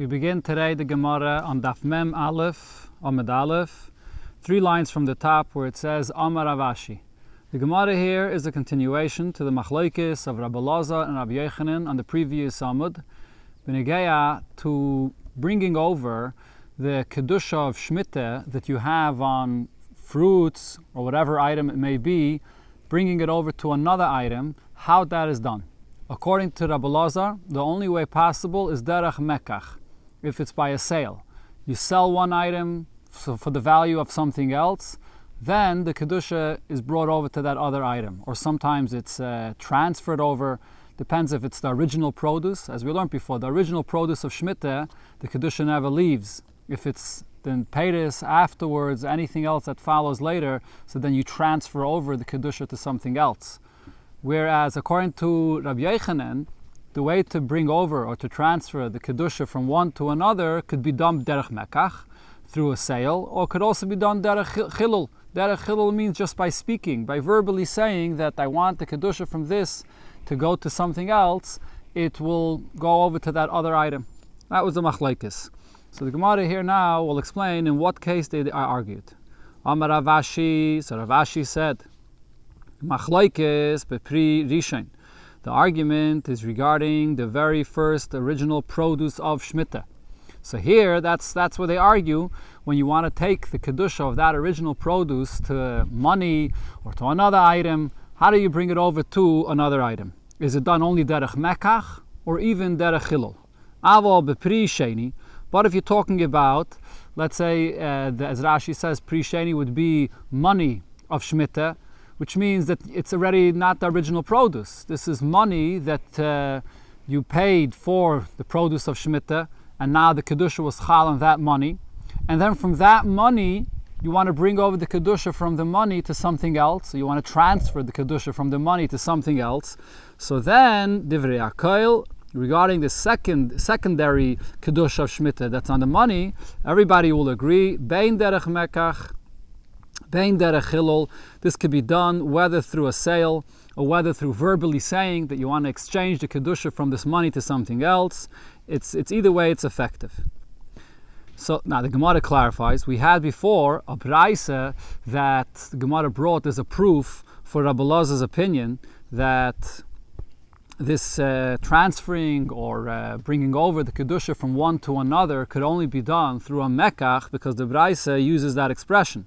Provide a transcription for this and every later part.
We begin today the Gemara on Daf Mem Aleph, Amud Aleph, 3 lines from the top where it says Amar Rav Ashi. The Gemara here is a continuation to the Machlokes of Rabbi Elazar and Rabbi Yochanan on the previous Amud, b'negeya to bringing over the kedusha of Shemitah that you have on fruits or whatever item it may be, bringing it over to another item, how that is done. According to Rabbi Elazar, the only way possible is derech mekach, if it's by a sale. You sell one item for the value of something else, then the kedusha is brought over to that other item. Or sometimes it's transferred over, depends if it's the original produce. As we learned before, the original produce of Shemitah, the kedusha never leaves. If it's then peiros afterwards, anything else that follows later, so then you transfer over the kedusha to something else. Whereas according to Rabbi Yochanan, the way to bring over or to transfer the kedusha from one to another could be done derech mekach, through a sale, or could also be done derech chilul. Derech chilul means just by speaking, by verbally saying that I want the kedusha from this to go to something else, it will go over to that other item. That was the machlokes. So the Gemara here now will explain in what case they argued. Amar Rav Ashi, so Rav Ashi said, machlokes bepri rishon. The argument is regarding the very first original produce of Shemitah. So here, that's where they argue, when you want to take the kedusha of that original produce to money or to another item, how do you bring it over to another item? Is it done only derech mekach or even derech chilul? Aval bepri sheni. But if you're talking about, let's say, as Rashi says, pri sheni would be money of Shemitah, which means that it's already not the original produce. This is money that you paid for the produce of Shemitah, and now the kedusha was chal on that money. And then from that money, you want to bring over the kedusha from the money to something else. So you want to transfer the kedusha from the money to something else. So then, divrei hakoil, regarding the secondary kedusha of Shemitah that's on the money, everybody will agree, bein derech mekach, bein derech chilul. This could be done whether through a sale or whether through verbally saying that you want to exchange the kedusha from this money to something else. It's either way, it's effective. So now the Gemara clarifies. We had before a braisa that the Gemara brought as a proof for Rabbi Elazar's opinion that this transferring or bringing over the kedusha from one to another could only be done through a mekach, because the braisa uses that expression.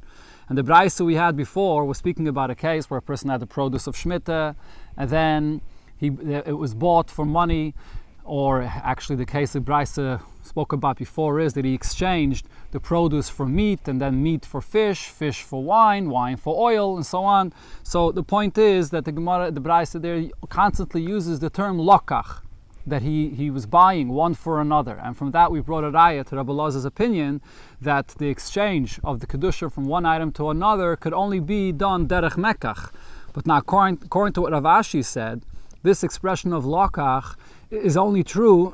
And the braisa we had before was speaking about a case where a person had the produce of Shemitah, and then it was bought for money, or actually the case the braisa spoke about before is that he exchanged the produce for meat, and then meat for fish, fish for wine, wine for oil, and so on. So the point is that the braisa there constantly uses the term lokach, that he was buying one for another. And from that we brought a raya to Rabbi Elazar's opinion that the exchange of the kedusha from one item to another could only be done derech mekach. But now according to what Rav Ashi said, this expression of lokach is only true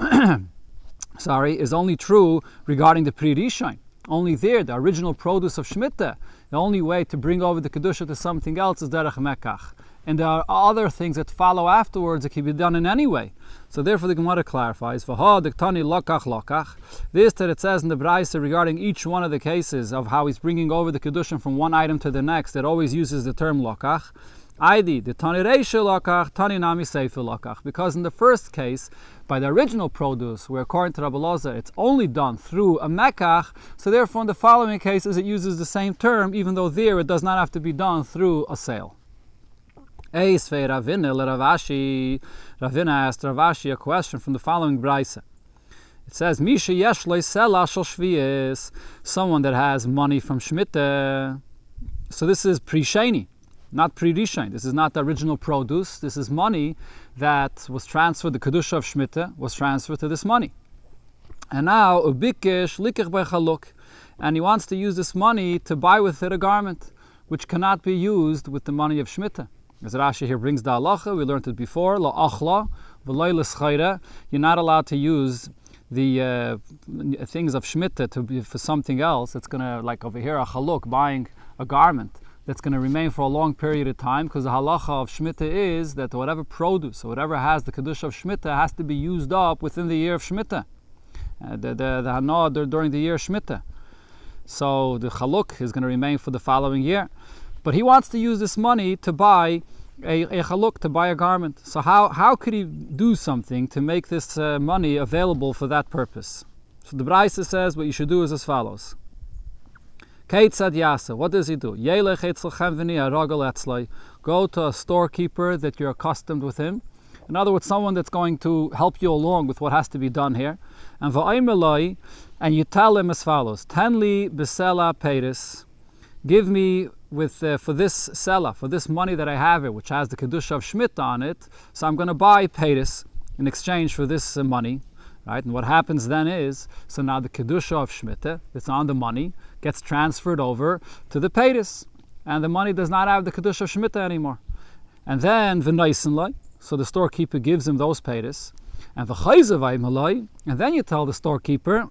regarding the pri rishon. Only there, the original produce of Shemitah, the only way to bring over the kedusha to something else is derech mekach. And there are other things that follow afterwards that can be done in any way. So therefore the Gemara clarifies, V'ha diktani lokach lokach. This that it says in the braisa regarding each one of the cases of how he's bringing over the kedusha from one item to the next, it always uses the term lokach. Aidi, the tani reisha lokach, tani nami seifa lokach. Because in the first case, by the original produce, where according to Rabbi Elazar, it's only done through a mekach, so therefore in the following cases it uses the same term, even though there it does not have to be done through a sale. Ravina asked Rav Ashi a question from the following braisa. It says, Misha yesh lo sela shel shviyis, someone that has money from Shemitah. So this is pri sheni, not pri rishon. This is not the original produce. This is money that was transferred, the kedusha of Shemitah was transferred to this money. And now, ubikesh likich bechaluk, and he wants to use this money to buy with it a garment, which cannot be used with the money of Shemitah. As Rashi here brings the halacha, we learned it before, lo achla, v'lo l'schaira. You're not allowed to use the things of Shemitah for something else. It's going to, like over here, a chaluk, buying a garment that's going to remain for a long period of time, because the halacha of Shemitah is that whatever produce or whatever has the kedusha of Shemitah has to be used up within the year of Shemitah. the hana during the year Shemitah. So the chaluk is going to remain for the following year. But he wants to use this money to buy a chaluk, to buy a garment. So how could he do something to make this money available for that purpose? So the Braisa says what you should do is as follows. Keitzad Yasa, what does he do? Go to a storekeeper that you're accustomed with him. In other words, someone that's going to help you along with what has to be done here. And you tell him as follows: Tenli besela peiris, give me for this sela, for this money that I have here, which has the kedusha of Shemitah on it. So I'm going to buy peiris in exchange for this money, right? And what happens then is, so now the kedusha of Shemitah that's on the money gets transferred over to the peiris, and the money does not have the kedusha of Shemitah anymore. And then v'naisenlai, so the storekeeper gives him those peiris. And then you tell the storekeeper,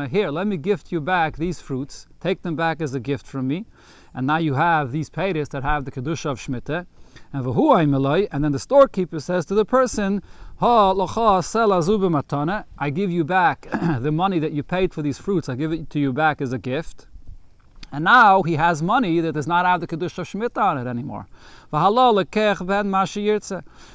here, let me gift you back these fruits, take them back as a gift from me, and now you have these peiris that have the kedusha of Shemitah. And then the storekeeper says to the person, I give you back the money that you paid for these fruits, I give it to you back as a gift. And now he has money that does not have the kedusha of Shemitah on it anymore.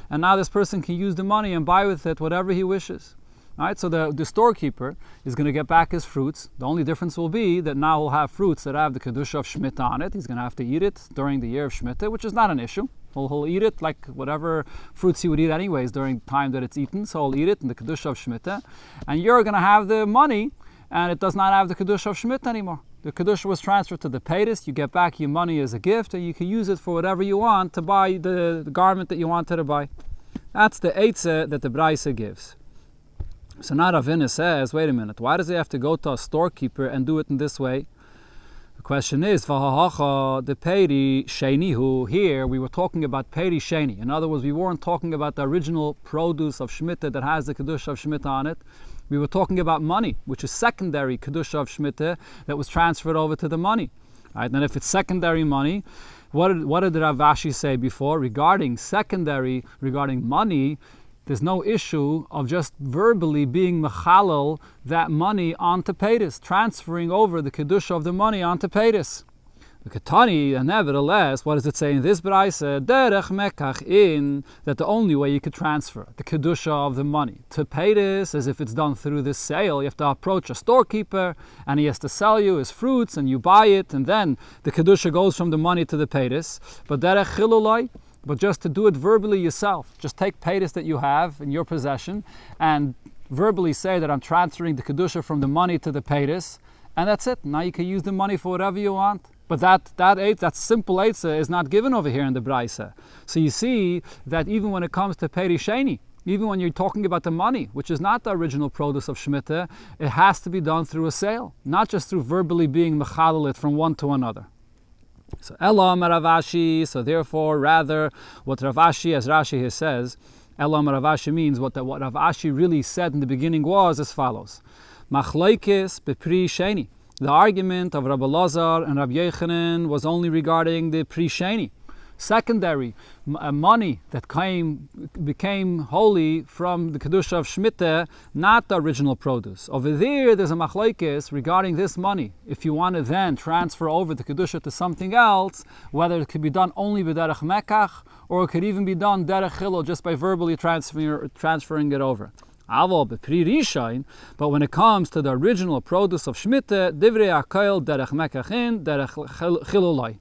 And now this person can use the money and buy with it whatever he wishes. All right, so the storekeeper is going to get back his fruits. The only difference will be that now he'll have fruits that have the kedusha of Shemitah on it. He's going to have to eat it during the year of Shemitah, which is not an issue. He'll eat it like whatever fruits he would eat anyways during the time that it's eaten. So he'll eat it in the kedusha of Shemitah. And you're going to have the money, and it does not have the kedusha of Shemitah anymore. The kedusha was transferred to the peiris. You get back your money as a gift, and you can use it for whatever you want to buy the garment that you wanted to buy. That's the eitzah that the Braisa gives. So now Ravina says, wait a minute, why does he have to go to a storekeeper and do it in this way? The question is, the peri shenihu. Here we were talking about peri sheni. In other words, we weren't talking about the original produce of Shemitah that has the kedusha of Shemitah on it. We were talking about money, which is secondary kedusha of Shemitah that was transferred over to the money. Right? And if it's secondary money, what did Rav Ashi say before regarding money? There's no issue of just verbally being mechalel that money onto peiris, transferring over the kedusha of the money onto peiris. The Ketani, and nevertheless, what does it say in this Braisa? Derech mekach in, that the only way you could transfer the kedusha of the money to peiris, as if it's done through this sale, you have to approach a storekeeper, and he has to sell you his fruits, and you buy it, and then the kedusha goes from the money to the peiris. But derech chilulai, but just to do it verbally yourself, just take peiris that you have in your possession, and verbally say that I'm transferring the kedusha from the money to the peiris, and that's it. Now you can use the money for whatever you want. But that simple eitzah is not given over here in the Braisa. So you see that even when it comes to peri sheni, even when you're talking about the money, which is not the original produce of Shemitah, it has to be done through a sale, not just through verbally being mechalel it from one to another. So Elam Rav Ashi, so therefore rather what Rav Ashi, as Rashi here says, Elam Rav Ashi means what Rav Ashi really said in the beginning was as follows: Machlokes bepri sheni. The argument of Rabbi Lazar and Rabbi Yochanan was only regarding the pri sheni, secondary money that became holy from the kedusha of Shemitah, not the original produce. Over there's a machlokes regarding this money. If you want to then transfer over the kedusha to something else, whether it could be done only b'derech mekach, or it could even be done derech chilul, just by verbally transferring it over. But when it comes to the original produce of Shemitah, divrei akol derech mekachin, derech chilulai.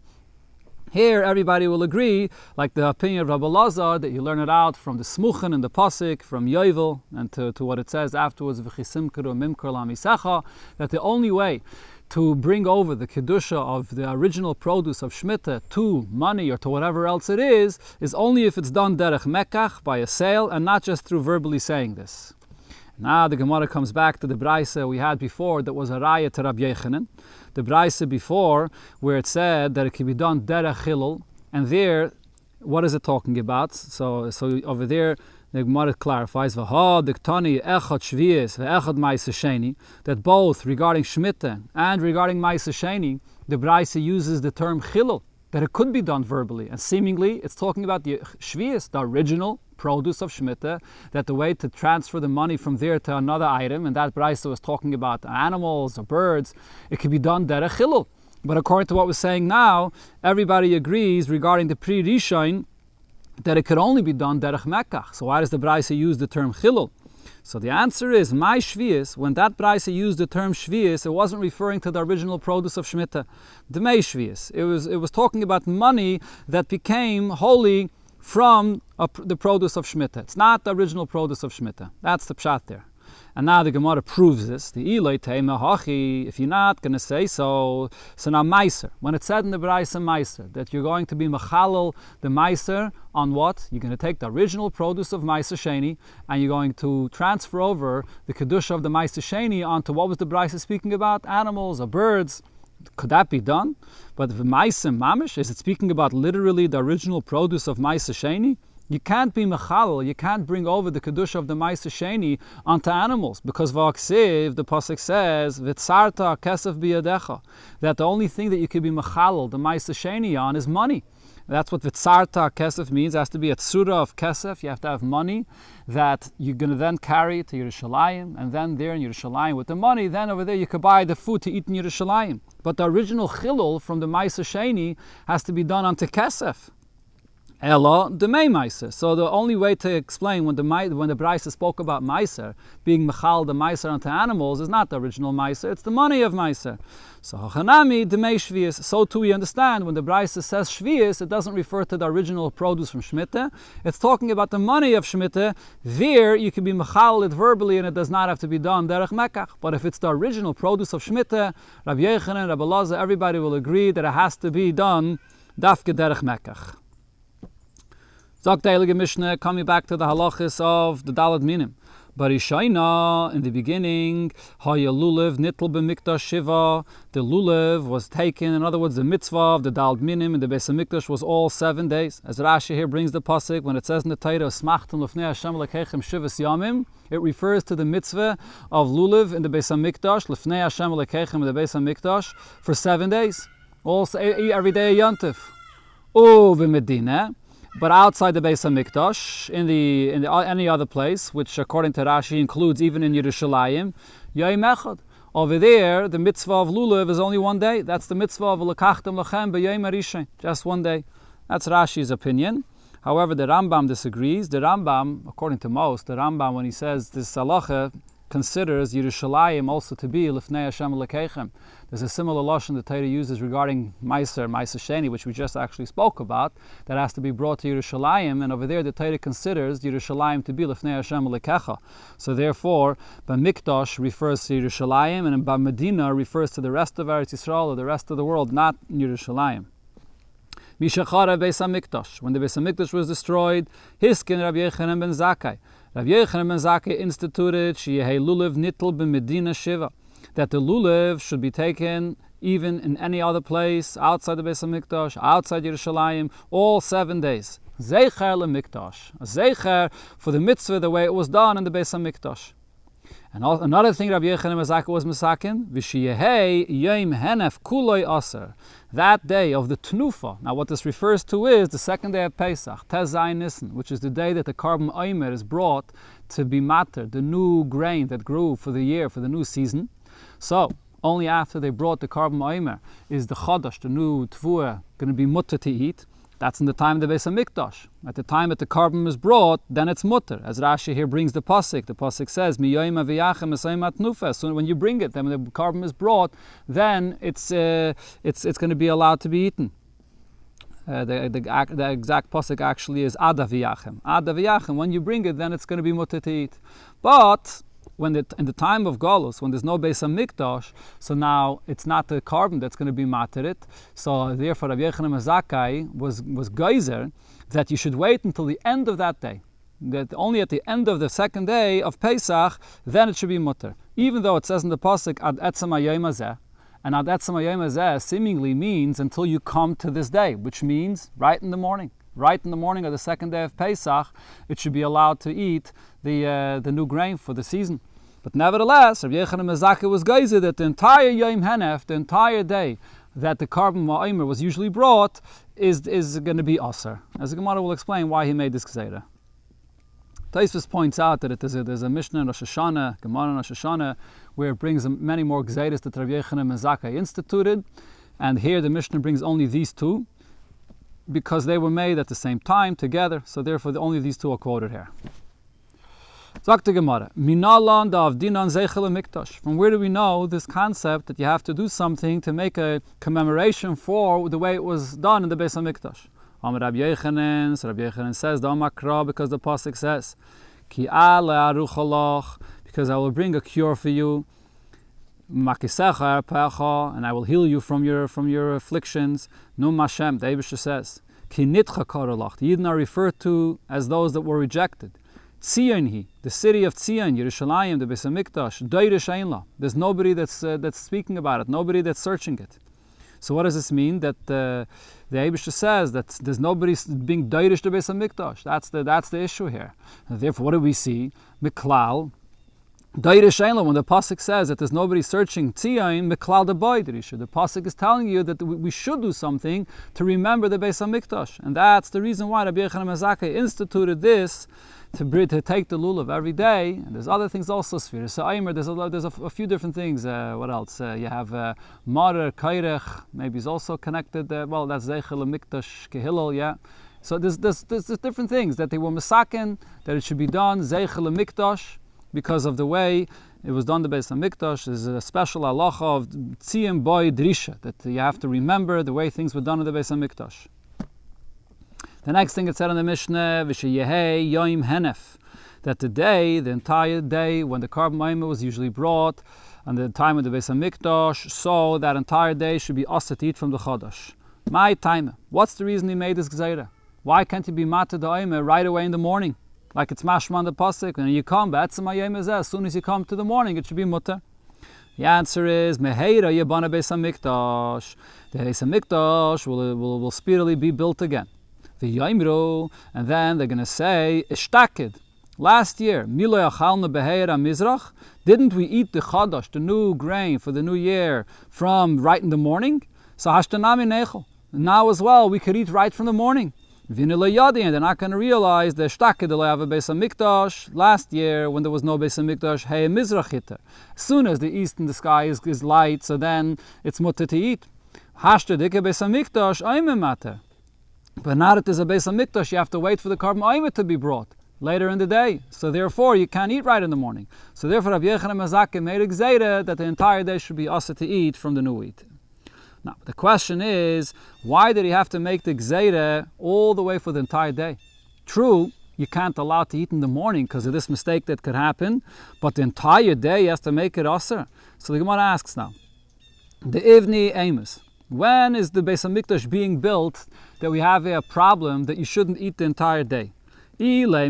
Here, everybody will agree, like the opinion of Rabbi Lazar, that you learn it out from the Smuchen and the Pasik, from Yovel, and to what it says afterwards, v'chisimkeru mimker lamisecha, that the only way to bring over the kedusha of the original produce of Shemitah to money or to whatever else it is only if it's done derech mekach, by a sale, and not just through verbally saying this. Now the Gemara comes back to the Braisa we had before that was a raya to Rabbi Yochanan. The Braisa before, where it said that it can be done derech chilul, and there, what is it talking about? So over there, the Gemara clarifies that both regarding Shemitah and regarding Ma'aseh Sheni, the Braisa uses the term chilul, that it could be done verbally. And seemingly, it's talking about the shvius, the original produce of Shemitah, that the way to transfer the money from there to another item, and that Braisa was talking about animals or birds, it could be done derech chilul. But according to what we're saying now, everybody agrees regarding the Pri Rishon that it could only be done derech mekach. So why does the Braisa use the term chilul? So the answer is, my shvius, when that Braisa used the term shvius, it wasn't referring to the original produce of Shemitah, the Mei shvius. It was talking about money that became holy from the produce of Shemitah. It's not the original produce of Shemitah. That's the pshat there. And now the Gemara proves this. The Ilay Teima Hachi, if you're not going to say so now Meiser. When it said in the Braisa Meiser that you're going to be Mechalel the Meiser on what? You're going to take the original produce of Meiser Sheni and you're going to transfer over the Kedusha of the Meiser Sheni onto what was the Braisa speaking about? Animals or birds. Could that be done? But the Meiser Mamish, is it speaking about literally the original produce of Meiser Sheni? You can't be mechalel, you can't bring over the kedusha of the Meiser Sheni onto animals, because v'aksiv, the pasuk says, v'tzarta kesef biyadecha, that the only thing that you could be mechalel, the Meiser Sheni on, is money. That's what v'tzarta kesef means. It has to be a tzura of kesef. You have to have money that you're going to then carry to Yerushalayim, and then there in Yerushalayim with the money, then over there you could buy the food to eat in Yerushalayim. But the original chilul from the Meiser Sheni has to be done onto kesef. Ella the Mei Meiser. So the only way to explain when the Braisa spoke about Meiser being mechal the Meiser onto animals is not the original Meiser; it's the money of Meiser. So Hachanami the Mei Shvius. So too we understand when the Braisa says Shvius, it doesn't refer to the original produce from Shemitah. It's talking about the money of Shemitah. There you can be mechal it verbally, and it does not have to be done derech mekach. But if it's the original produce of Shemitah, Rabbi Yochanan, Rabbi Elazar, everybody will agree that it has to be done dafke derech mekach. Zok the Heilige Mishnah, coming back to the halachis of the Dalad Minim. Barishaina, in the beginning, Haya Lulav Nitl b'Mikdash Shiva. The Lulav was taken, in other words, the mitzvah of the Dalad Minim in the Beis HaMikdash was all 7 days. As Rashi here brings the pasuk, when it says in the Torah, Smachtem l'fnei Hashem l'keichem shivas yamim, it refers to the mitzvah of Lulav in the Beis HaMikdash, l'fnei Hashem l'keichem in the Beis HaMikdash, for 7 days. Also, every day a yontif. V'medina. But outside the Beis HaMikdash, in any other place, which according to Rashi includes even in Yerushalayim, Yom Echad. Over there, the mitzvah of Lulav is only 1 day. That's the mitzvah of L'kachtem Lachem b'Yom HaRishon, just 1 day. That's Rashi's opinion. However, the Rambam disagrees. The Rambam, according to most, the Rambam, when he says this halacha, considers Yerushalayim also to be Lifnei Hashem L'keichem. There's a similar lashon the Torah uses regarding Meiser Sheni, which we just actually spoke about, that has to be brought to Yerushalayim, and over there the Torah considers Yerushalayim to be Lifnei Hashem L'kecha. So therefore, B'Mikdash refers to Yerushalayim, and B'Medina refers to the rest of Eretz Yisrael, or the rest of the world, not Yerushalayim. Mishachara Beis HaMikdash. When the Beis HaMikdash was destroyed, Hiskin Rabbi Yochanan ben Zakkai. Rabbi Yochanan ben Zakkai instituted Sheyehei Lulav Nitl b'Medina Shiva, that the lulav should be taken even in any other place, outside the Beis HaMikdash, outside Yerushalayim, all 7 days. Zeicher leMikdash. A zeicher for the mitzvah the way it was done in the Beis HaMikdash. And another thing Rabbi Yochanan ben Zakkai was masakin, V'sheyehei Yom Henef Kuloi Aser. That day of the Tnufa. Now what this refers to is the second day of Pesach, Tez Zayin Nisan, which is the day that the carbon omer is brought to be matter, the new grain that grew for the year, for the new season. So, only after they brought the carbon omer is the Chodesh, the new Tvuah, going to be mutter to eat. That's in the time of the Beis HaMikdash. At the time that the carbon is brought, then it's mutter. As Rashi here brings the pasuk says, "Miyoyim aviyachem esayim atnufa." So when you bring it, then when the carbon is brought, then it's going to be allowed to be eaten. The exact pasuk actually is ad aviyachem. Ad aviyachem. When you bring it, then it's going to be mutter to eat. But in the time of Galus, when there's no Beis HaMikdash, so now it's not the carbon that's going to be materit. So therefore, Rabbi Yochanan ben Zakkai was geyser that you should wait until the end of that day. That only at the end of the second day of Pesach, then it should be mutter. Even though it says in the pasuk ad etzem hayom hazeh, and ad etzem hayom hazeh seemingly means until you come to this day, which means right in the morning. Right in the morning of the second day of Pesach, it should be allowed to eat the new grain for the season. But nevertheless, Rabbi Yochanan ben Zakkai was geyser that the entire Yom Henef, the entire day, that the carbon ma'omer was usually brought is going to be aser. As the Gemara will explain why he made this gzeira. Taisvis points out that there's a Mishnah in Rosh Hashanah, Gemara in Rosh Hashanah, where it brings many more gzeiras that Rabbi Yochanan ben Zakkai instituted, and here the Mishnah brings only these two, because they were made at the same time together, so therefore only these two are quoted here. Sagt the Gemara, Minalan da'avdinan zeichel mikdash. From where do we know this concept that you have to do something to make a commemoration for the way it was done in the Beis HaMikdash? Amar Rabbi Yochanan, so Rabbi Yochanan says, Da'amakra, because the pasuk says, Ki aruchalach, because I will bring a cure for you, Makisecha arpecha, and I will heal you from your afflictions. Num Hashem, the Eibusher says, Ki nitcha karalach. The Yidden are referred to as those that were rejected. Tzion, the city of Tzion, Yerushalayim, the Beis HaMikdash, Doirish Einla. There's nobody that's speaking about it, nobody that's searching it. So what does this mean? That the Eibusher says that there's nobody being Doirish the Beis HaMikdash. That's the issue here. And therefore, what do we see? Miklal, Doirish Einla, when the pasuk says that there's nobody searching Tzion, Miklal the boy Dirisha. The pasuk is telling you that we should do something to remember the Beis HaMikdash, and that's the reason why Rabbi Yochanan ben Zakkai instituted this. To take the lulav every day, and there's other things also. Sphere. So Aimer, there's a few different things. What else? You have Marer, Kairech, maybe is also connected. Well, that's Zeichel Mikdash Kehillel, yeah. So there's different things that they were masaken, that it should be done Zeichel Mikdash because of the way it was done the Beis HaMikdash. There's a special halacha of Tziyim Boy Drisha, that you have to remember the way things were done in the Beis HaMikdash. The next thing it said in the Mishnah, V'sheyehei yoim henef, that the entire day, when the carbon ma'omer was usually brought, and the time of the Beis HaMikdash, so that entire day should be asur to eat from the Chodesh. My time. What's the reason he made this gzeira? Why can't he be matzah the omer right away in the morning, like it's mashma on the pasuk? When you come, b'etzem hayom hazeh, as soon as you come to the morning, it should be mutter. The answer is meheira yebana Beis HaMikdash. The Beis HaMikdash will speedily be built again. The Yaimru, and then they're going to say, Ishtakid. Last year, Milo Yachalna Beheir Mizrach, didn't we eat the Chadash, the new grain for the new year, from right in the morning? So Hashtanami Nechel. Now as well, we could eat right from the morning. Vinila Yadi, and they're not going to realize the Ishtakid will have a Beis HaMikdash last year when there was no Beis HaMikdash, Hey Mizrach hitter. As soon as the east in the sky is light, so then it's mutter to eat. Hashtadike Beis HaMikdash, Oime Mater. But now that there's a Beis HaMikdash, you have to wait for the carbon ma'omer to be brought later in the day. So therefore, you can't eat right in the morning. So therefore, Rabbi Yochanan ben Zakkai made a gzeira that the entire day should be asur to eat from the new wheat. Now, the question is, why did he have to make the gzeira all the way for the entire day? True, you can't allow to eat in the morning because of this mistake that could happen, but the entire day he has to make it asur. So the Gemara asks now, the Ivni Amos. When is the Beis HaMikdash being built that we have a problem that you shouldn't eat the entire day? If you're going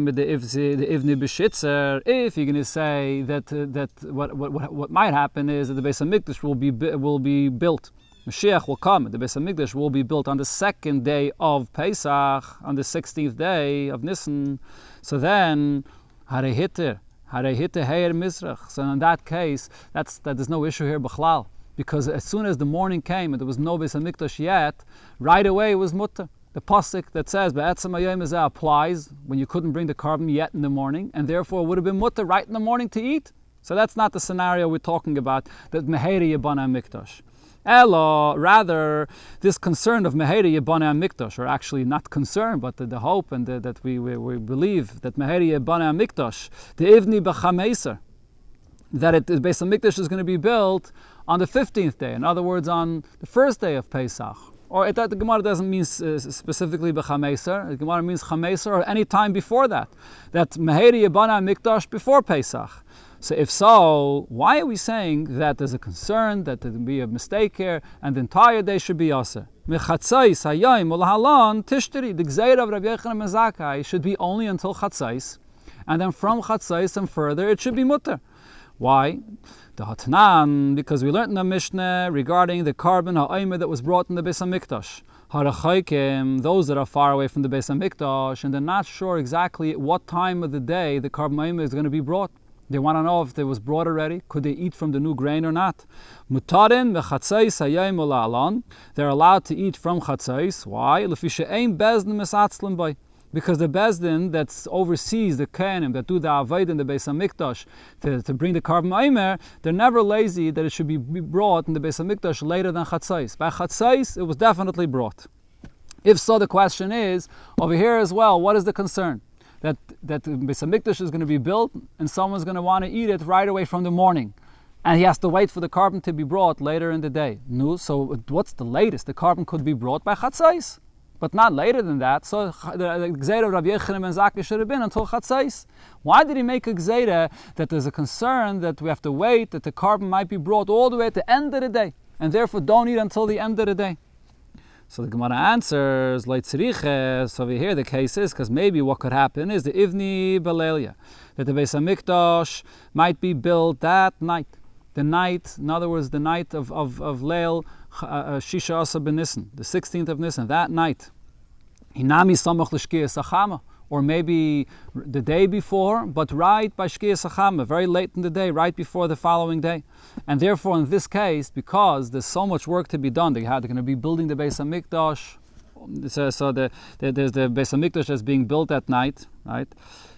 to say that what might happen is that the Beis HaMikdash will be built. Mashiach will come. The Beis HaMikdash will be built on the second day of Pesach, on the 16th day of Nisan. So then, Harei Hitter Heir Mizrach. So in that case, that there's no issue here, B'chlal. Because as soon as the morning came and there was no Beis HaMikdash yet, right away it was mutter. The pasuk that says b'etzem hayom hazeh applies when you couldn't bring the carbon yet in the morning, and therefore it would have been mutter right in the morning to eat. So that's not the scenario we're talking about, that meheira yebana HaMikdash. Elo, rather, this concern of meheira yebana HaMikdash, or actually not concern, but the hope and that we believe that meheira yebana HaMikdash, the ivni b'chameser, that the Beis HaMikdash is going to be built on the 15th day, in other words, on the first day of Pesach. Or the Gemara doesn't mean specifically b'chameser, the Gemara means chameser, or any time before that. That meheira yebana HaMikdash before Pesach. So if so, why are we saying that there's a concern, that there will be a mistake here, and the entire day should be asur? Mechatzais hayom ulahalan tishteri. The gzeira of Rabbi Yochanan ben Zakkai should be only until chatzais, and then from chatzais and further it should be mutter. Why? The Hatanan, because we learned in the Mishnah regarding the carbon ha'omer that was brought in the Beis HaMikdash. Harachaykim, those that are far away from the Beis HaMikdash, and they're not sure exactly at what time of the day the carbon ha'omer is going to be brought. They want to know if it was brought already. Could they eat from the new grain or not? Mutarin mechatzais hayom ula'alan. They're allowed to eat from chatzais. Why? Lefi she'ein bezdin mesatzlim by. Because the bezdin that oversees the kohanim that do the avodah in the Beis Hamikdash to bring the carbon omer, they're never lazy that it should be brought in the Beis Hamikdash later than chatzais. By chatzais, it was definitely brought. If so, the question is over here as well. What is the concern? That the Beis Hamikdash is going to be built and someone's going to want to eat it right away from the morning. And he has to wait for the carbon to be brought later in the day. No, so what's the latest? The carbon could be brought by chatzais, but not later than that. So the Gzeira of Rabbi Yochanan ben Zakkai should have been until chatzais. Why did he make a Gzeira that there's a concern that we have to wait, that the carbon might be brought all the way at the end of the day, and therefore don't eat until the end of the day? So the Gemara answers, so over here the case is, because maybe what could happen is the Ivni Balelia, that the Beis Hamikdash might be built that night. The night, in other words, the night of Leil Shisha Asa ben Nisan, the 16th of Nisan, that night. Hinami Samach L'Shkiyas Achama, or maybe the day before, but right by Shkiyas Achama, very late in the day, right before the following day. And therefore, in this case, because there's so much work to be done, they're going to be building the Beis Hamikdash. So there's the Beis Hamikdash that's being built at night, right?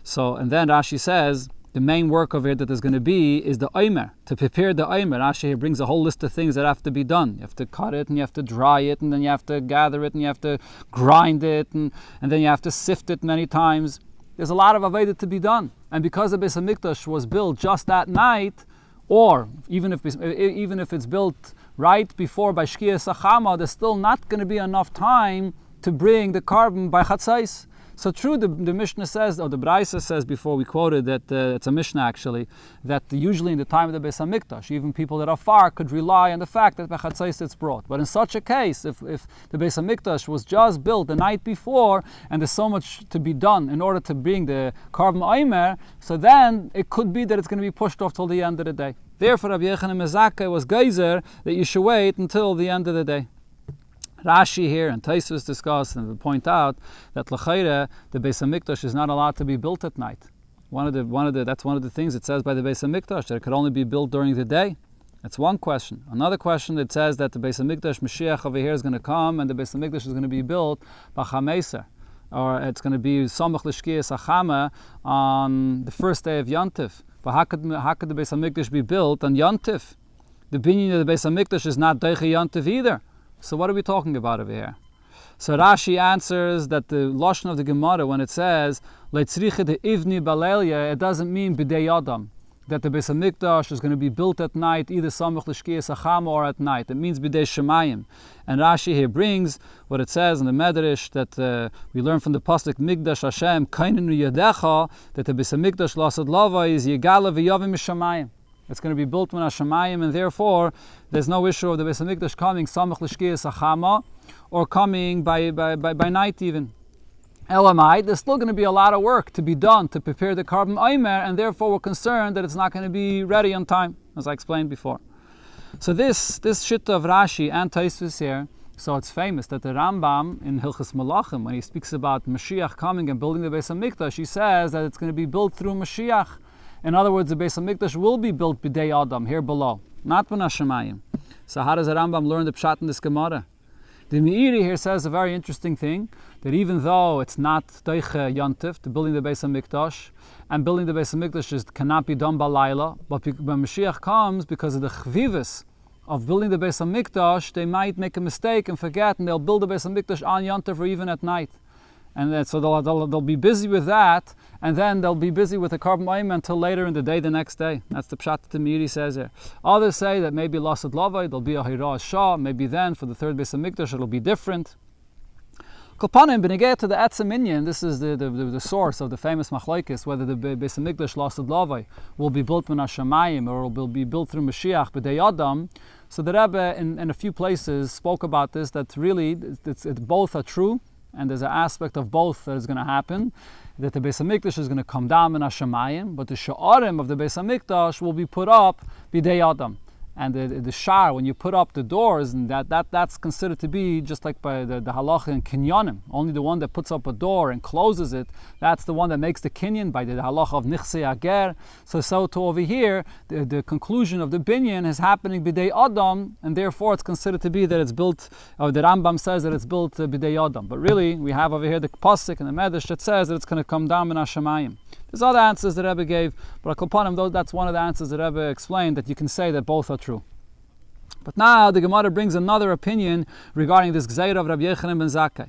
So, and then Rashi says, the main work of it that there's going to be is the omer, to prepare the omer. Rashi here brings a whole list of things that have to be done. You have to cut it, and you have to dry it, and then you have to gather it, and you have to grind it, and then you have to sift it many times. There's a lot of avodah to be done. And because the Beis Hamikdash was built just that night, or even if it's built right before by Shkiyas Achama, there's still not going to be enough time to bring the carbon by Chatzais. So true, the Mishnah says, or the Braisa says before we quoted that, it's a Mishnah actually, that usually in the time of the Beis Hamikdash, even people that are far could rely on the fact that by Chatzais it's brought. But in such a case, if the Beis Hamikdash was just built the night before, and there's so much to be done in order to bring the carbon omer, so then it could be that it's going to be pushed off till the end of the day. Therefore, Rabbi Yochanan ben Zakkai was geyser that you should wait until the end of the day. Rashi here and Tosfos discuss and point out that l'chayre the Beis Hamikdash is not allowed to be built at night. That's one of the things it says by the Beis Hamikdash, that it could only be built during the day. That's one question. Another question that says that the Beis Hamikdash Mashiach over here is going to come and the Beis Hamikdash is going to be built b'chameser, or it's going to be samach l'shkiyas achama on the first day of Yontif. But how could the Beis Hamikdash be built on Yontif? The binyan of the Beis Hamikdash is not deiche Yontif either. So what are we talking about over here? So Rashi answers that the lashon of the Gemara, when it says leitzriche de ivni balelia, it doesn't mean b'dei adam, that the Beis Hamikdash is going to be built at night, either samach l'shkiyas achama or at night. It means b'dei shemayim. And Rashi here brings what it says in the Medrash that we learn from the pasuk Migdash Hashem kainenu yadecha, that the Beis Hamikdash lasad lava is yigala v'yavim mishamayim. It's going to be built min hashamayim, and therefore there's no issue of the Beis Hamikdash coming samach l'shkiyas achama or coming by night even. Elamai, there's still going to be a lot of work to be done to prepare the carbon omer, and therefore we're concerned that it's not going to be ready on time, as I explained before. So this shitta of Rashi and Tosfos here, so it's famous that the Rambam in Hilchos Malachim, when he speaks about Mashiach coming and building the Beis Hamikdash, he says that it's going to be built through Mashiach. In other words, the Beis Hamikdash will be built b'dei Adam, here below, not b'na Shemayim. So how does the Rambam learn the pshat in this Gemara? The Meiri here says a very interesting thing, that even though it's not Deiche Yontif, the building the Beis Hamikdash, and building the Beis Hamikdash cannot be done by Laila, but when Mashiach comes, because of the chvivus of building the Beis Hamikdash, they might make a mistake and forget, and they'll build the Beis Hamikdash on Yontif or even at night. And then, so they'll be busy with that, and then they'll be busy with the carbon omer until later in the day, the next day. That's the pshat that the Meiri says here. Others say that maybe lasad lavai, there'll be a hirah shah, maybe then for the third Beis Hamikdash it'll be different. Kolpanim, benegeh to the etzem inyan, this is the source of the famous machlokes, whether the Beis Hamikdash lasad lavai will be built min hashamayim or will be built through Mashiach b'dei Adam. So the Rebbe in a few places spoke about this, that really both are true. And there's an aspect of both that is going to happen, that the Beis Hamikdash is going to come down in Hashemayim, but the shiurim of the Beis Hamikdash will be put up b'dei Adam. and the shar, when you put up the doors, and that's considered to be just like by the halacha in kinyanim. Only the one that puts up a door and closes it, that's the one that makes the kinyan by the halacha of nichse ager. So to over here, the conclusion of the binyan is happening b'dei adam, and therefore it's considered to be that it's built, or the Rambam says that it's built b'dei adam. But really, we have over here the pasuk and the medrash that says that it's going to come down in Hashemayim. There's other answers that Rebbe gave, but though that's one of the answers that Rebbe explained, that you can say that both are true. But now the Gemara brings another opinion regarding this Gzeira of Rabbi Yochanan ben Zakkai.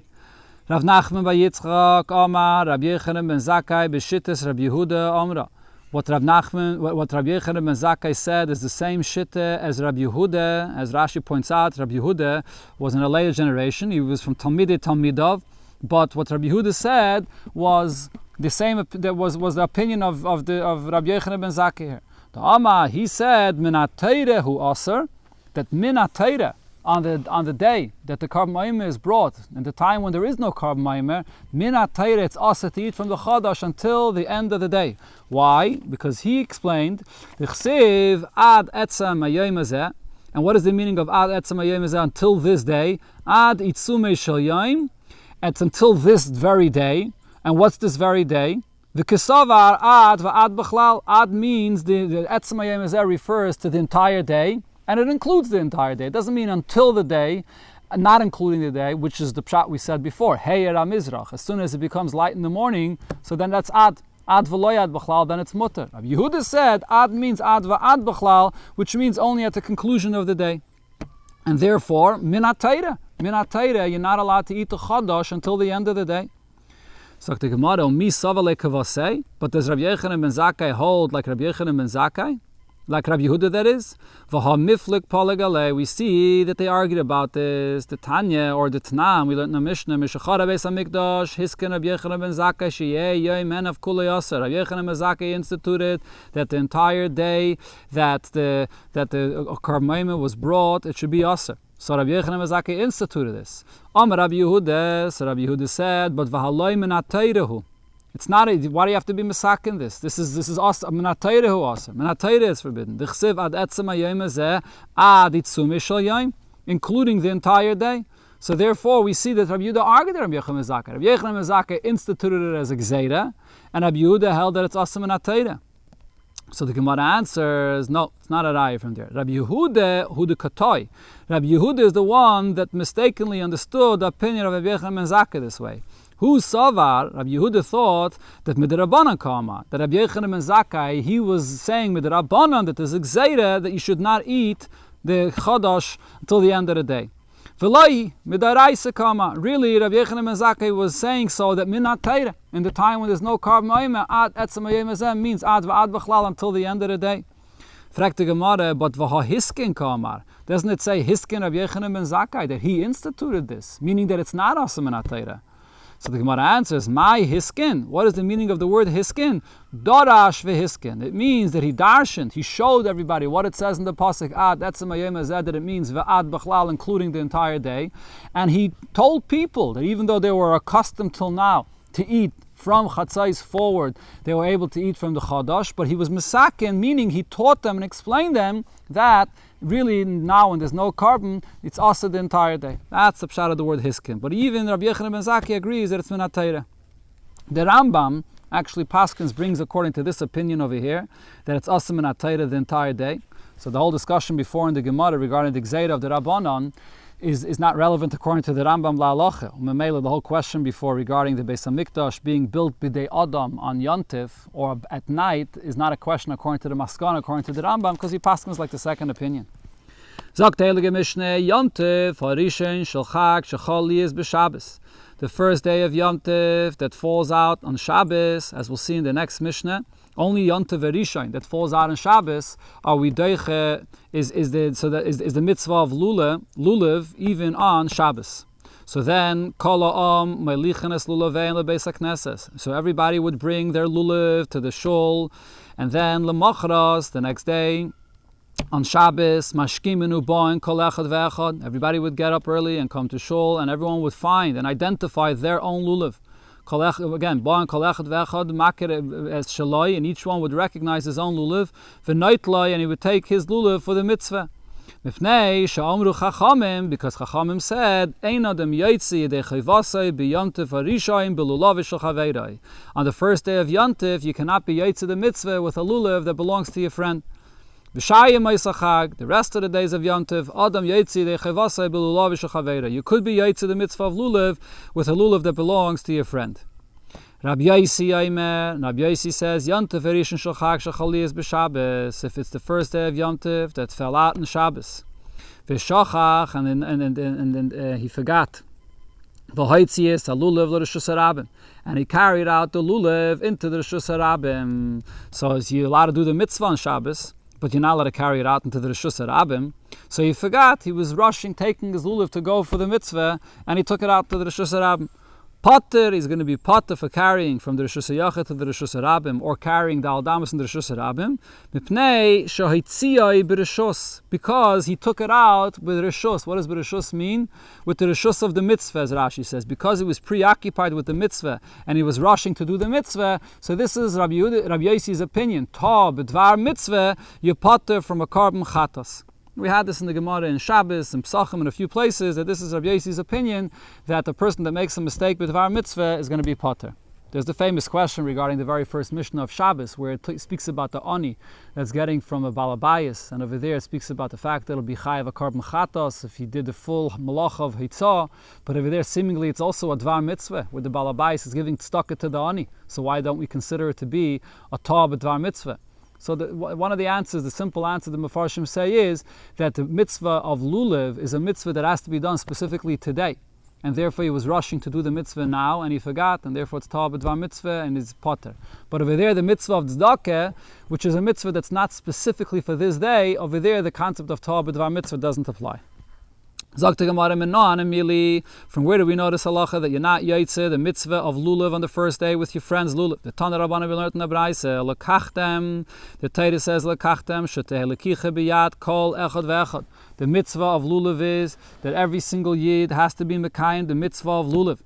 Rav Nachman bar Yitzchak Amar Rabbi Yochanan ben Zakkai b'shittas Rabbi Yehuda Amra. What Rabbi Yochanan ben Zakkai said is the same shitta as Rabbi Yehuda. As Rashi points out, Rabbi Yehuda was in a later generation. He was from Talmidei Talmidov. But what Rabbi Yehuda said was the same. That was the opinion of Rabbi Yochanan ben Zakkai here. The Amma, he said minatayre hu aser, that minatayre on the day that the Karban Ma'imah is brought, in the time when there is no Karban Ma'imah, minatayre, it's aser to eat from the Chadash until the end of the day. Why? Because he explained the chsiv ad etzem hayom hazeh. And what is the meaning of ad etzem hayom hazeh, until this day? Ad itzumei shel yom. It's until this very day. And what's this very day? The kesavar ad va'ad b'chlal. Ad means the etzem hayom hazeh refers to the entire day, and it includes the entire day. It doesn't mean until the day, not including the day, which is the pshat we said before. Heyer HaMizrach. As soon as it becomes light in the morning, so then that's ad. Ad v'loyad b'chlal, then it's mutter. Rabbi Yehuda said ad means ad va'ad b'chlal, which means only at the conclusion of the day. And therefore, minatayra, you're not allowed to eat the chadash until the end of the day. So the Gemara, mi savale kavasei, but does Rabbi Yochanan ben Zakkai hold like Rabbi Yochanan ben Zakkai? Like Rabbi Yehuda, that is? V'ha-miflik polegale, we see that they argued about this. The Tanya, or the Tanam, we learned in the Mishnah, Mishachar Beis HaMikdash, Hisken Rabbi Yochanan ben Zakkai, Sheyeh Yom Enav Kula Yasser. Rabbi Yochanan ben Zakkai instituted that the entire day that the Karban Ma'imah was brought, it should be Yasser. So Rabbi Yochanan ben Zakkai instituted this. Amar Rabbi Yehuda, so Rabbi Yehuda said, but v'haloi minatayrehu. It's not. Why do you have to be misakin this? This is awesome. Minatayrehu awesome. Minatayre is forbidden. D'chsiv ad etzem hayom hazeh ad itzumei shel yom, including the entire day. So therefore, we see that Rabbi Yehuda argued that Rabbi Yochanan ben Zakkai. Rabbi Yochanan ben Zakkai instituted it as a gzeira, and Rabbi Yehuda held that it's awesome minatayre. So the Gemara answers, no, it's not a raya from there. Rabbi Yehuda, Huda Katoi. Rabbi Yehuda is the one that mistakenly understood the opinion of Rabbi Yochanan ben Zakkai this way. Who savar? Rabbi Yehuda thought that midrabanan kama, that Rabbi Yochanan ben Zakkai, he was saying midrabanan that there's a gzeira that you should not eat the chadash until the end of the day. V'lai midaraisa kama. Really, Rabbi Yochanan ben Zakkai was saying so that minatayra, in the time when there's no Karban Ma'imah, ad etzem hayom hazeh means ad va'ad b'chlal until the end of the day. Fragt the Gemara, but v'ha hiskin kamar. Doesn't it say hiskin Rabbi Yochanan ben Zakkai, that he instituted this, meaning that it's not also minatayra? So the Gemara answers, my hiskin. What is the meaning of the word hiskin? Dorash vehiskin. It means that he darshaned, he showed everybody what it says in the pasuk ad etzem hayom hazeh, that it means ve'ad b'chlal, including the entire day. And he told people that even though they were accustomed till now to eat from chatzais forward, they were able to eat from the chadash, but he was misakin, meaning he taught them and explained them that really now when there's no carbon, it's also the entire day. That's the pshat of the word hiskin. But even Rabbi Yochanan ben Zakkai agrees that it's minatayra. The Rambam actually Paskins brings according to this opinion over here that it's also minatayra the entire day. So the whole discussion before in the Gemara regarding the gzeira of the Rabbanon is not relevant according to the Rambam la'aloche. Memela, the whole question before regarding the Beis HaMikdash being built b'dei Adam on Yontif or at night is not a question according to the Maskana, according to the Rambam, because he paskins like the second opinion. Sagt Heilige Mishneh, Yontif harishen shel Chag shechol liyis b'Shabbos. The first day of Yontif that falls out on Shabbos, as we'll see in the next Mishnah, only Yontif Rishon that falls out on Shabbos are we doiche is the mitzvah of lulav even on Shabbos. So then kol ha'am meilichenes lulavein lebeis hakneses. So everybody would bring their lulav to the shul, and then lemachras the next day on Shabbos mashkimenu boin kol echad ve'echad. Everybody would get up early and come to shul, and everyone would find and identify their own lulav. Again, as shaloi, and each one would recognize his own lulav, and he would take his lulav for the mitzvah. Mifnei she'amru chachamim, because chachamim said, Ein adam yotzi yedei chayvasai b'yontif harishayim b'lulav shel chaverai. On the first day of Yontif, you cannot be yotzi the mitzvah with a lulav that belongs to your friend. B'shayim ma'isachag, the rest of the days of Yontif, adam yotzi yedei chayvasai b'lulav shel chaverai. You could be yotzi the mitzvah of lulav with a lulav that belongs to your friend. Rabbi Yosi says, Yontif Erishin Shel Chag Shechali is b'Shabbos. If it's the first day of Yontif that fell out in Shabbos, v'shachach, and he forgot, v'hoitzias halulav l'reshus harabim, and he carried out the lulav into the reshus harabim. So you're allowed to do the mitzvah on Shabbos, but you're not allowed to carry it out into the reshus harabim. So he forgot. He was rushing, taking his lulav to go for the mitzvah, and he took it out to the reshus harabim. Potter is going to be potter for carrying from the Reshus HaYachid to the Reshus HaRabim, or carrying the Aldamas in the Reshus HaRabim, Mipnei Shahitziyai b'Reshus, because he took it out with Reshus. What does b'Reshus mean? With the Reshus of the mitzvah, as Rashi says. Because he was preoccupied with the mitzvah, and he was rushing to do the mitzvah, so this is Rabbi Yosi's opinion. Ta b'dvar mitzvah, you potter from a carbon chatos. We had this in the Gemara in Shabbos and Psachim and a few places, that this is Rabbi Yosi's opinion, that the person that makes a mistake with Dvar Mitzvah is going to be potter. There's the famous question regarding the very first Mishnah of Shabbos, where it speaks about the ani that's getting from a balabayas, and over there it speaks about the fact that it'll be chayav a carbon chatos if he did the full malach of hitzah, but over there seemingly it's also a Dvar Mitzvah, where the balabayas is giving tzedakah to the ani. So why don't we consider it to be a tav Dvar Mitzvah? So one of the answers, the simple answer the Mefarshim say is that the mitzvah of lulav is a mitzvah that has to be done specifically today. And therefore he was rushing to do the mitzvah now, and he forgot, and therefore it's ta'ah b'dvar mitzvah, and is potter. But over there, the mitzvah of tzedakah, which is a mitzvah that's not specifically for this day, over there the concept of ta'ah b'dvar mitzvah doesn't apply. Zok Gemara Menon Emili. From where do we know this halacha that you're not yaitze the mitzvah of lulav on the first day with your friends lulav? The Tana Rabbana we learned in the Braise lekachtem. The Torah says lekachtem sheteh lekicha biyad kol echad ve'echad. The mitzvah of lulav is that every single yid has to be mekayim the mitzvah of lulav.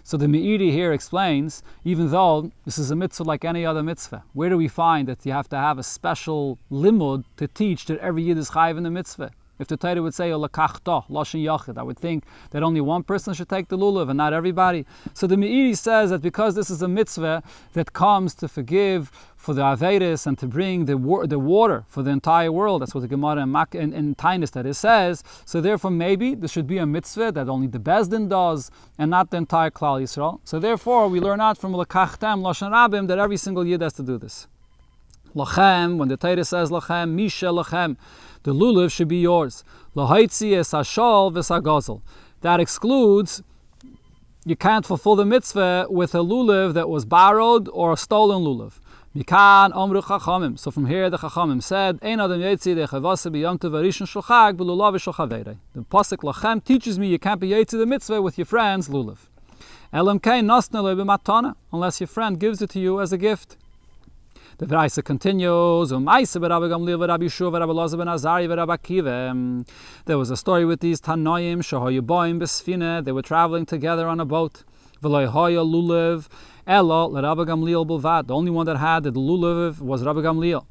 So the Meiri here explains, even though this is a mitzvah like any other mitzvah, where do we find that you have to have a special limud to teach that every yid is chayiv in the mitzvah? If the Torah would say, Lakachta, Lashon Yachid, I would think that only one person should take the lulav and not everybody. So the Meiri says that because this is a mitzvah that comes to forgive for the Averis and to bring the water for the entire world, that's what the Gemara in Tainus that it says, so therefore maybe there should be a mitzvah that only the Bezdin does and not the entire Klal Yisrael. So therefore we learn out from Lakachtem, Lashon Rabim, that every single yid has to do this. Lachem, when the Torah says Lachem, Misha Lachem, the lulav should be yours. Lahaitzi es hashal v'sagazel. That excludes, you can't fulfill the mitzvah with a lulav that was borrowed or a stolen lulav. Mikan omru chachamim. So from here the chachamim said, Ein adam yetzi dechavase b'yom tov harishon shel chag b'lulav shel chaverei. The pasuk lachem teaches me you can't be yetzi the mitzvah with your friend's lulav. Elam kein nosne lo b'matana, unless your friend gives it to you as a gift. The Braise continues, there was a story with these Tanoim, they were traveling together on a boat. The only one that had the lulav was Rabbi Gamliel.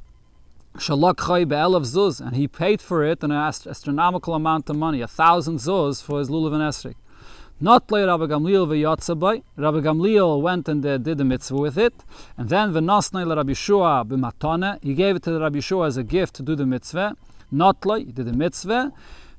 And he paid for it an astronomical amount of money, 1,000 zuz for his lulav and esrik. Not like Rabbi Gamliel v'yatzabai. Rabbi Gamliel went and did the mitzvah with it, and then v'nasnei l'Rabbi Yeshua b'matana. He gave it to Rabbi Yeshua as a gift to do the mitzvah. Not like he did the mitzvah.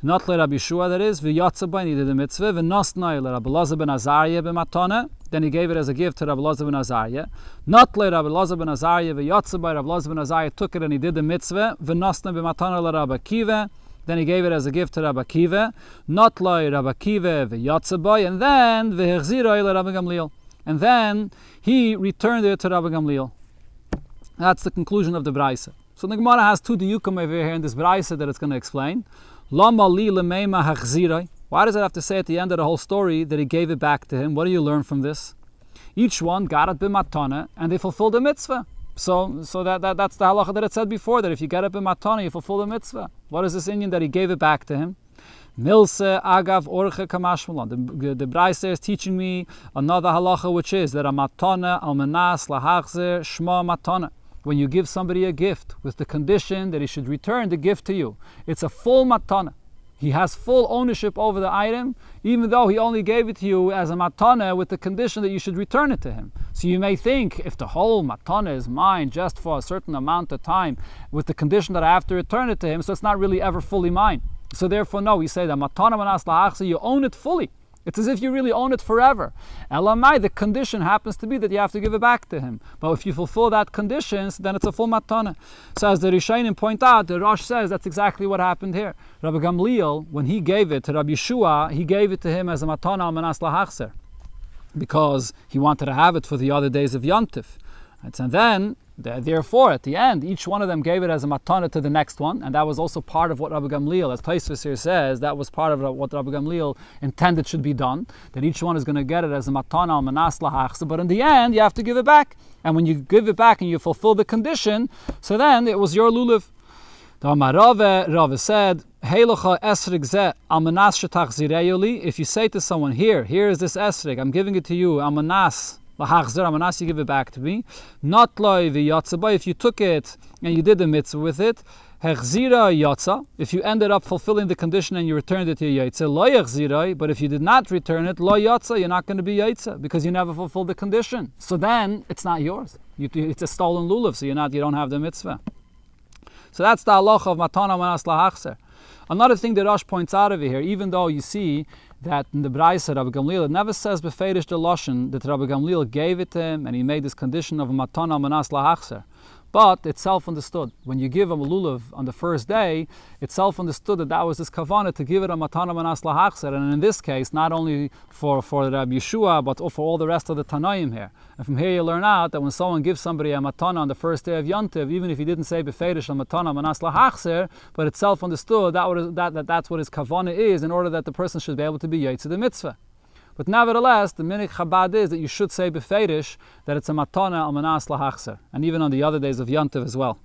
Not like Rabbi Yeshua, that is v'yatzabai. He did the mitzvah. V'nasnei l'Rabbi Elazar ben Azariah b'matana. Then he gave it as a gift to Rabbi Elazar ben Azariah. Not like Rabbi Elazar ben Azariah v'yatzabai. Rabbi Elazar ben Azariah took it and he did the mitzvah. V'nasnei b'matana l'Rabbi Akiva. Then he gave it as a gift to Rabbi Akiva, not like Rabbi Akiva v'yatzabai, and then v'hechziroi Rabbi Gamliel, and then he returned it to Rabbi Gamliel. That's the conclusion of the Braise. So the Gemara has two diyukim over here in this Braise that it's going to explain. Lama li lemeima hechziroi. Why does it have to say at the end of the whole story that he gave it back to him? What do you learn from this? Each one got it b'matana, and they fulfilled the mitzvah. So that's the halacha that it said before, that if you get it b'matana, you fulfill the mitzvah. What is this Indian that he gave it back to him? Milse agav orche kamashmalon. The Braise is teaching me another halacha, which is that a matana almanas lahachzer shma matana. When you give somebody a gift with the condition that he should return the gift to you, it's a full matana. He has full ownership over the item, even though he only gave it to you as a matana with the condition that you should return it to him. So you may think, if the whole matana is mine just for a certain amount of time, with the condition that I have to return it to him, so it's not really ever fully mine. So therefore, no, we say that matana manas lahachzer, you own it fully. It's as if you really own it forever. Elamai, the condition happens to be that you have to give it back to him. But if you fulfill that condition, then it's a full matana. So as the Rishonim point out, the Rosh says that's exactly what happened here. Rabbi Gamliel, when he gave it to Rabbi Yeshua, he gave it to him as a matana al manas lahachzer, because he wanted to have it for the other days of Yontif. And then, therefore, at the end, each one of them gave it as a matana to the next one, and that was also part of what Rabbi Gamliel, as Tosfos here says, that was part of what Rabbi Gamliel intended should be done, that each one is going to get it as a matana al manas lahachzer, but in the end, you have to give it back. And when you give it back and you fulfill the condition, so then it was your lulav. Rava said, if you say to someone, here is this esrig, I'm giving it to you, amanas, lahachzer, you give it back to me. Not loy v'yatzah, if you took it and you did the mitzvah with it, hechzira yatza, if you ended up fulfilling the condition and you returned it to your yatzah, lo yechzira, but if you did not return it, lo yatza, you're not going to be yatzah, because you never fulfilled the condition. So then, it's not yours. It's a stolen lulav, so you don't have the mitzvah. So that's the halacha of matana manas lahachzer. Another thing that Rosh points out over here, even though you see that in the Braisa, Rabbi Gamliel, it never says beferish the lashon that Rabbi Gamliel gave it to him and he made this condition of matana manas lahachzer. But it's self-understood. When you give him a lulav on the first day, it's self-understood that was his kavanah to give it a matana manas lahachzer. And in this case, not only for Rabbi Yeshua, but for all the rest of the Tanaim here. And from here you learn out that when someone gives somebody a matana on the first day of Yontiv, even if he didn't say beferish a matana manas lahachzer, but it's self-understood that's what his kavanah is, in order that the person should be able to be yaitz the mitzvah. But nevertheless, the minhag Chabad is that you should say beferish that it's a matana al manas lahachzer, and even on the other days of Yontiv as well.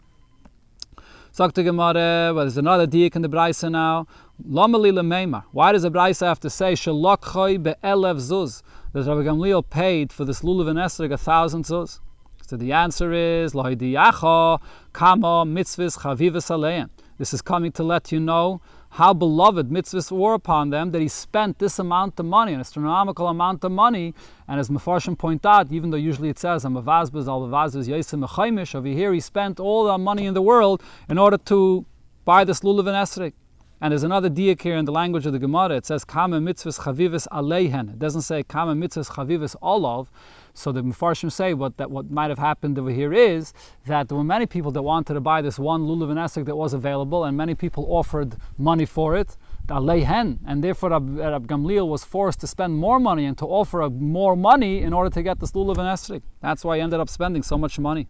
Sagt the Gemara, but there's another diak in the Braisa now. Lomali lemeimar. Why does the Braisa have to say shelokchoi be'elev zuz? That Rabbi Gamliel paid for this lulav and esrog 1,000 zuz. So the answer is lohidiyacho kama mitzvahs chavivas aleim. This is coming to let you know how beloved mitzvahs were upon them, that he spent this amount of money, an astronomical amount of money. And as Mefarshim point out, even though usually it says, Amavazbaz, al-Vavazbaz, Yosem, Mechaimish, over here he spent all the money in the world in order to buy this lulav and esrog. And there's another diak here in the language of the Gemara. It says, Kama mitzvahs chavivas aleihen. It doesn't say, Kama mitzvahs chavivas olav. So the Mefarshim say what might have happened over here is that there were many people that wanted to buy this one lulav and esrog that was available, and many people offered money for it, aleihen, and therefore Rabbi Gamliel was forced to spend more money and to offer more money in order to get this lulav and esrog. That's why he ended up spending so much money.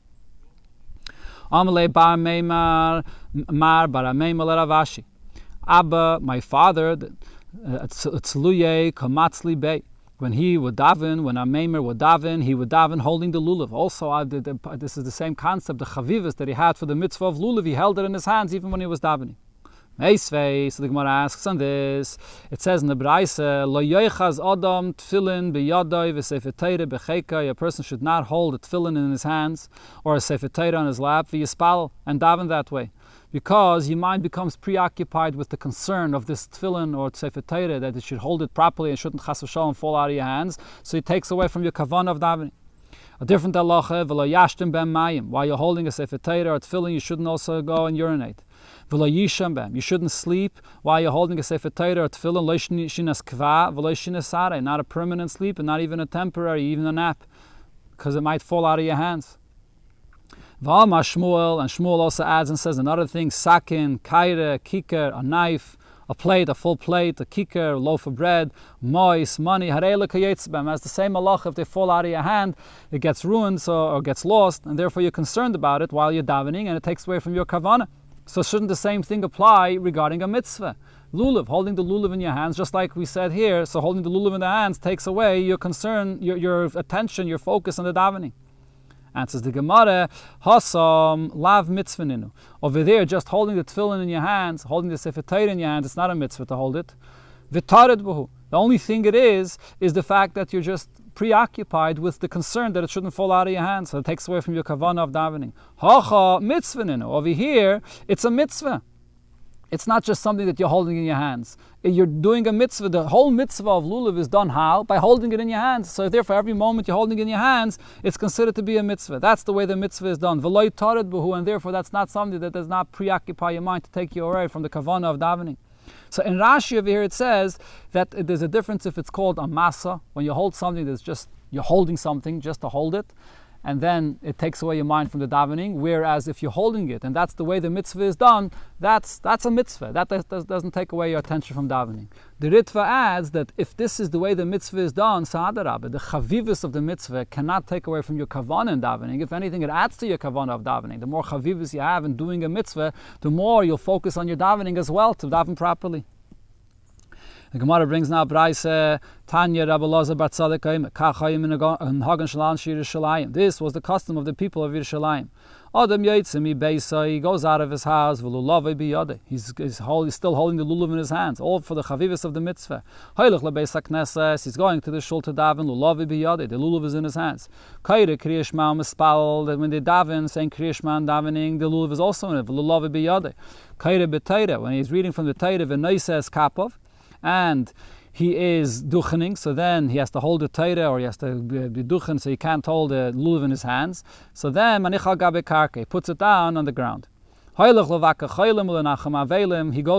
Amalei bar meimar mar bar meimar Ravashi. Abba, my father, Tzluye Kamatzli Bey. When he would daven, when Ameimer would daven, he would daven holding the lulav. Also, this is the same concept, the chavivas that he had for the mitzvah of lulav. He held it in his hands even when he was davening. Meisvei, so the Gemara asks on this. It says in the Braisa, Lo yoichaz adam tefillin b'yadai v'sefer Torah b'chekai. A person should not hold a tefillin in his hands or a sefer Torah on his lap v'yispal, and daven that way. Because your mind becomes preoccupied with the concern of this tefillin or sefer Torah, that it should hold it properly and shouldn't chas v'shalom fall out of your hands. So it takes away from your kavanah of davening. A different halacha, v'lo yashtem ben mayim. While you're holding a sefer Torah or tefillin, you shouldn't also go and urinate. V'lo yisham ben. You shouldn't sleep while you're holding a sefer Torah or tefillin. Lo shinas kva, v'lo shinas sare. Not a permanent sleep and not even a temporary, even a nap, because it might fall out of your hands. V'alma Shmuel, and Shmuel also adds and says another thing: sakin, kaire, kikar, a knife, a plate, a full plate, a kikar, a loaf of bread, mois, money, harela kayetzbem. As the same malach, if they fall out of your hand, it gets ruined or gets lost, and therefore you're concerned about it while you're davening, and it takes away from your kavanah. So shouldn't the same thing apply regarding a mitzvah? Lulav, holding the lulav in your hands, just like we said here. So holding the lulav in the hands takes away your concern, your attention, your focus on the davening. Answers the Gemara, Hasam lav mitzvaninu. Over there, just holding the tefillin in your hands, holding the sefer Torah in your hands, it's not a mitzvah to hold it. V'tared buhu. The only thing it is the fact that you're just preoccupied with the concern that it shouldn't fall out of your hands, so it takes away from your kavanah of davening. Hacha mitzvaninu. Over here, it's a mitzvah. It's not just something that you're holding in your hands. You're doing a mitzvah. The whole mitzvah of lulav is done how? By holding it in your hands. So therefore, every moment you're holding it in your hands, it's considered to be a mitzvah. That's the way the mitzvah is done. V'lo tared b'hu, and therefore that's not something that does not preoccupy your mind to take you away from the kavanah of davening. So in Rashi over here it says that there's a difference if it's called a masa, when you hold something that's just, you're holding something just to hold it, and then it takes away your mind from the davening. Whereas if you're holding it, and that's the way the mitzvah is done, that's a mitzvah. That doesn't take away your attention from davening. The Ritva adds that if this is the way the mitzvah is done, Sa'adarabah, the chavivus of the mitzvah cannot take away from your kavanah in davening. If anything, it adds to your kavanah of davening. The more chavivus you have in doing a mitzvah, the more you'll focus on your davening as well to daven properly. The Gemara brings now Braise Tanya Rabbi Loza Bar Tzaddik Kachayim in Hagan Shalan Shir Yerushalayim. This was the custom of the people of Yerushalayim. Adam Yitzim Beisa, he goes out of his house. V'lulavei biyadeh. He's still holding the lulav in his hands, all for the chavivus of the mitzvah. Haylech lebeis hakneses. He's going to the shul to daven. Lulavei biyadeh. The lulav is in his hands. Kaire kriya shema mispal. That when they daven, saying kriya shema and davening, the lulav is also in it. V'lulavei biyadeh. Kaire b'teira. When he's reading from the teira, v'noises kapov, and he is duchening, so then he has to hold the Torah, or he has to be duchen, so he can't hold the lulav in his hands. So then manichal gabe karke, he puts it down on the ground. He goes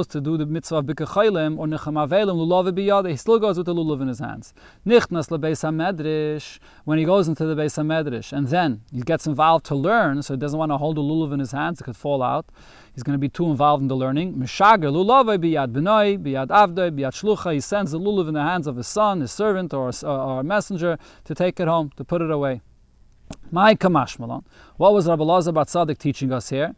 to do the mitzvah of bikachaylim or nechamavelim lulav biyad. He still goes with the lulav in his hands. Nichnas lebeis hamedrish, when he goes into the beis hamedrish, and then he gets involved to learn, so he doesn't want to hold the lulav in his hands; it could fall out. He's going to be too involved in the learning. Mishager lulav biyad benoi, biyad avdoi, biyad shlucha. He sends the lulav in the hands of his son, his servant, or a messenger to take it home, to put it away. My kamashmalon. What was Rabbi Loza Bar Tzaddik teaching us here?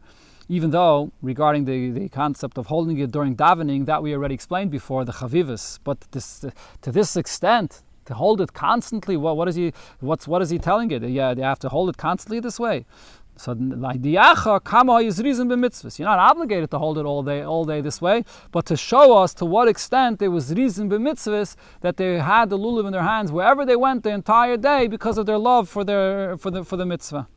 Even though, regarding the concept of holding it during davening, that we already explained before, the chavivus, but to this extent, to hold it constantly, what is he telling it? Yeah, they have to hold it constantly this way. So, like the yacha, kama is reason b'mitzvahs. You're not obligated to hold it all day this way, but to show us to what extent there was reason b'mitzvahs that they had the lulav in their hands wherever they went the entire day because of their love for the mitzvah.